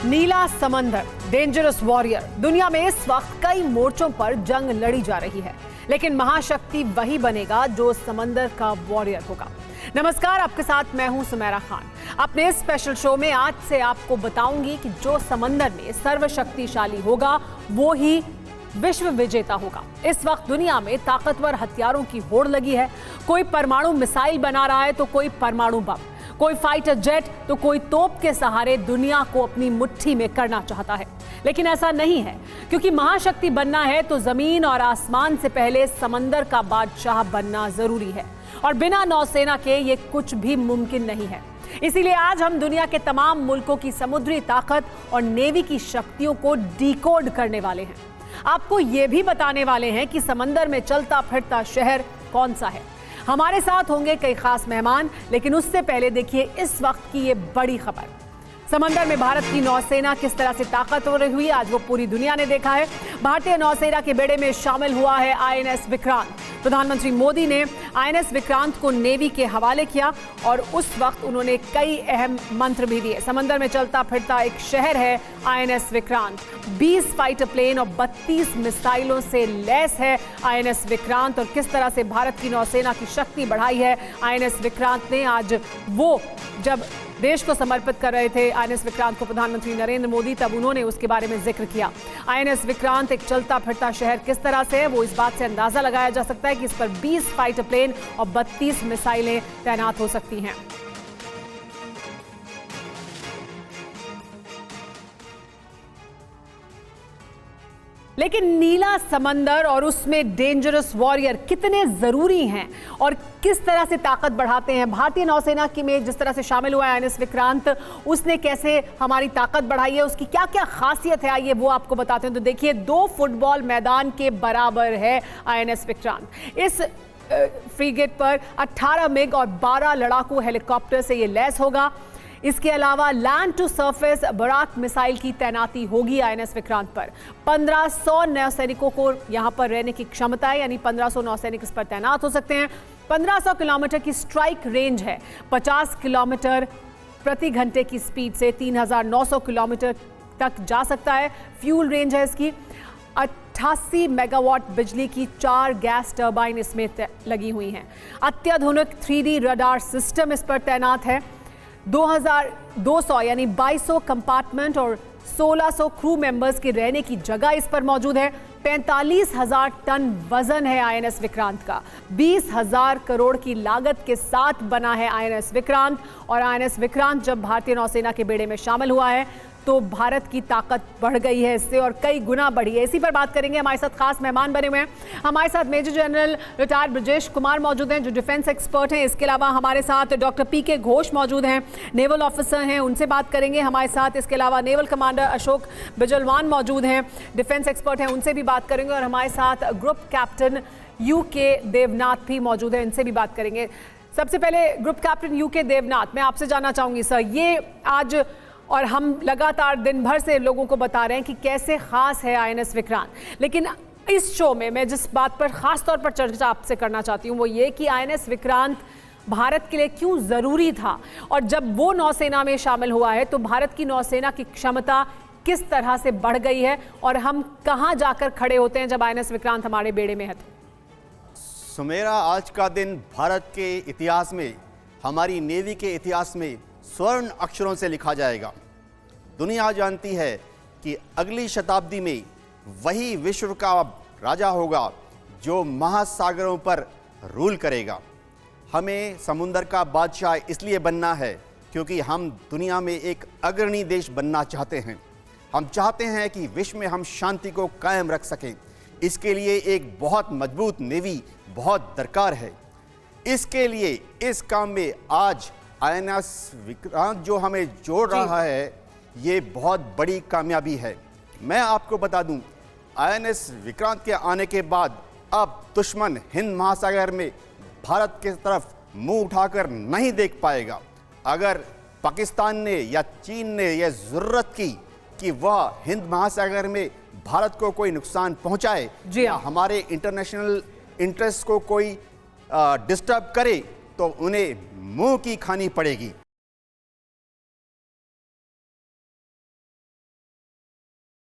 नीला समंदर, dangerous warrior. दुनिया में इस वक्त कई मोर्चों पर जंग लड़ी जा रही है, लेकिन महाशक्ति वही बनेगा जो समंदर का वॉरियर होगा। नमस्कार, आपके साथ मैं हूं सुमेरा खान। अपने इस स्पेशल शो में आज से आपको बताऊंगी कि जो समंदर में सर्वशक्तिशाली होगा वो ही विश्व विजेता होगा। इस वक्त दुनिया में ताकतवर हथियारों की होड़ लगी है। कोई परमाणु मिसाइल बना रहा है तो कोई परमाणु बम, कोई फाइटर जेट तो कोई तोप के सहारे दुनिया को अपनी मुट्ठी में करना चाहता है। लेकिन ऐसा नहीं है, क्योंकि महाशक्ति बनना है तो जमीन और आसमान से पहले समंदर का बादशाह बनना जरूरी है, और बिना नौसेना के ये कुछ भी मुमकिन नहीं है। इसीलिए आज हम दुनिया के तमाम मुल्कों की समुद्री ताकत और नेवी की शक्तियों को डिकोड करने वाले हैं। आपको ये भी बताने वाले हैं कि समंदर में चलता फिरता शहर कौन सा है। हमारे साथ होंगे कई खास मेहमान, लेकिन उससे पहले देखिए इस वक्त की ये बड़ी खबर। समंदर में भारत की नौसेना किस तरह से ताकतवर हुई, आज वो पूरी दुनिया ने देखा है। भारतीय नौसेना के बेड़े में शामिल हुआ है आईएनएस विक्रांत। प्रधानमंत्री मोदी ने आईएनएस विक्रांत को नेवी के हवाले किया और उस वक्त उन्होंने कई अहम मंत्र भी दिए। समंदर में चलता फिरता एक शहर है आईएनएस विक्रांत। 20 फाइटर प्लेन और 32 मिसाइलों से लैस है आईएनएस विक्रांत। और किस तरह से भारत की नौसेना की शक्ति बढ़ाई है आईएनएस विक्रांत ने। आज वो जब देश को समर्पित कर रहे थे आईएनएस विक्रांत को प्रधानमंत्री नरेंद्र मोदी, तब उन्होंने उसके बारे में जिक्र किया। आईएनएस विक्रांत एक चलता फिरता शहर किस तरह से है, वो इस बात से अंदाजा लगाया जा सकता है कि इस पर 20 फाइटर प्लेन और 32 मिसाइलें तैनात हो सकती हैं। लेकिन नीला समंदर और उसमें डेंजरस वॉरियर कितने जरूरी हैं और किस तरह से ताकत बढ़ाते हैं। भारतीय नौसेना की में जिस तरह से शामिल हुआ है आईएनएस विक्रांत, उसने कैसे हमारी ताकत बढ़ाई है, उसकी क्या क्या खासियत है, आइए वो आपको बताते हैं। तो देखिए, 2 फुटबॉल मैदान के बराबर है आईएनएस विक्रांत। इस फ्रीगेट पर 18 मिग और 12 लड़ाकू हेलीकॉप्टर से ये लैस होगा। इसके अलावा land to surface Barak missile की तैनाती होगी आईएनएस विक्रांत पर। 1500 नौसैनिकों को यहां पर रहने की क्षमता है, यानी 1500 नौसैनिक इस पर तैनात हो सकते हैं। 1500 किलोमीटर की स्ट्राइक रेंज है। 50 किलोमीटर प्रति घंटे की स्पीड से 3900 किलोमीटर तक जा सकता है। फ्यूल रेंज है इसकी 88 मेगावाट बिजली की 4 गैस टर्बाइन इसमें लगी हुई हैं। अत्याधुनिक 3D रडार सिस्टम इस पर तैनात है। 2200 यानी 2200 कंपार्टमेंट और 1600 क्रू मेंबर्स के रहने की जगह इस पर मौजूद है। 45,000 टन वजन है आईएनएस विक्रांत का। 20,000 करोड़ की लागत के साथ बना है आईएनएस विक्रांत। और आईएनएस विक्रांत जब भारतीय नौसेना के बेड़े में शामिल हुआ है तो भारत की ताकत बढ़ गई है इससे, और कई गुना बढ़ी है। इसी पर बात करेंगे। हमारे साथ खास मेहमान बने हुए हैं। हमारे साथ major general retired Brajesh Kumar मौजूद हैं, जो डिफेंस एक्सपर्ट हैं। इसके अलावा हमारे साथ डॉक्टर पीके घोष मौजूद हैं, नेवल ऑफिसर हैं, उनसे बात करेंगे हमारे साथ। इसके अलावा नेवल कमांडर अशोक बिजलवान मौजूद हैं, डिफेंस एक्सपर्ट हैं, उनसे भी बात करेंगे। और हमारे साथ ग्रुप कैप्टन यूके देवनाथ भी मौजूद हैं, इनसे भी बात करेंगे। सबसे पहले ग्रुप कैप्टन यूके देवनाथ, मैं आपसे जानना चाहूंगी सर, ये आज और हम लगातार दिन भर से लोगों को बता रहे हैं कि कैसे खास है आईएनएस विक्रांत, लेकिन इस शो में मैं जिस बात पर खास तौर पर चर्चा आपसे करना चाहती हूँ वो ये कि आईएनएस विक्रांत भारत के लिए क्यों ज़रूरी था, और जब वो नौसेना में शामिल हुआ है तो भारत की नौसेना की क्षमता किस तरह से बढ़ गई है, और हम कहाँ जाकर खड़े होते हैं जब आईएनएस विक्रांत हमारे बेड़े में है। सुमेरा, आज का दिन भारत के इतिहास में, हमारी नेवी के इतिहास में स्वर्ण अक्षरों से लिखा जाएगा। दुनिया जानती है कि अगली शताब्दी में वही विश्व का राजा होगा जो महासागरों पर रूल करेगा। हमें समुंदर का बादशाह इसलिए बनना है क्योंकि हम दुनिया में एक अग्रणी देश बनना चाहते हैं। हम चाहते हैं कि विश्व में हम शांति को कायम रख सकें। इसके लिए एक बहुत मजबूत नेवी बहुत दरकार है। इसके लिए इस काम में आज आईएनएस विक्रांत जो हमें जोड़ रहा है, ये बहुत बड़ी कामयाबी है। मैं आपको बता दूं, आईएनएस विक्रांत के आने के बाद अब दुश्मन हिंद महासागर में भारत की तरफ मुंह उठाकर नहीं देख पाएगा। अगर पाकिस्तान ने या चीन ने यह ज़रूरत की कि वह हिंद महासागर में भारत को कोई नुकसान पहुंचाए या हमारे इंटरनेशनल इंटरेस्ट को कोई डिस्टर्ब करे, तो उन्हें मुंह की खानी पड़ेगी।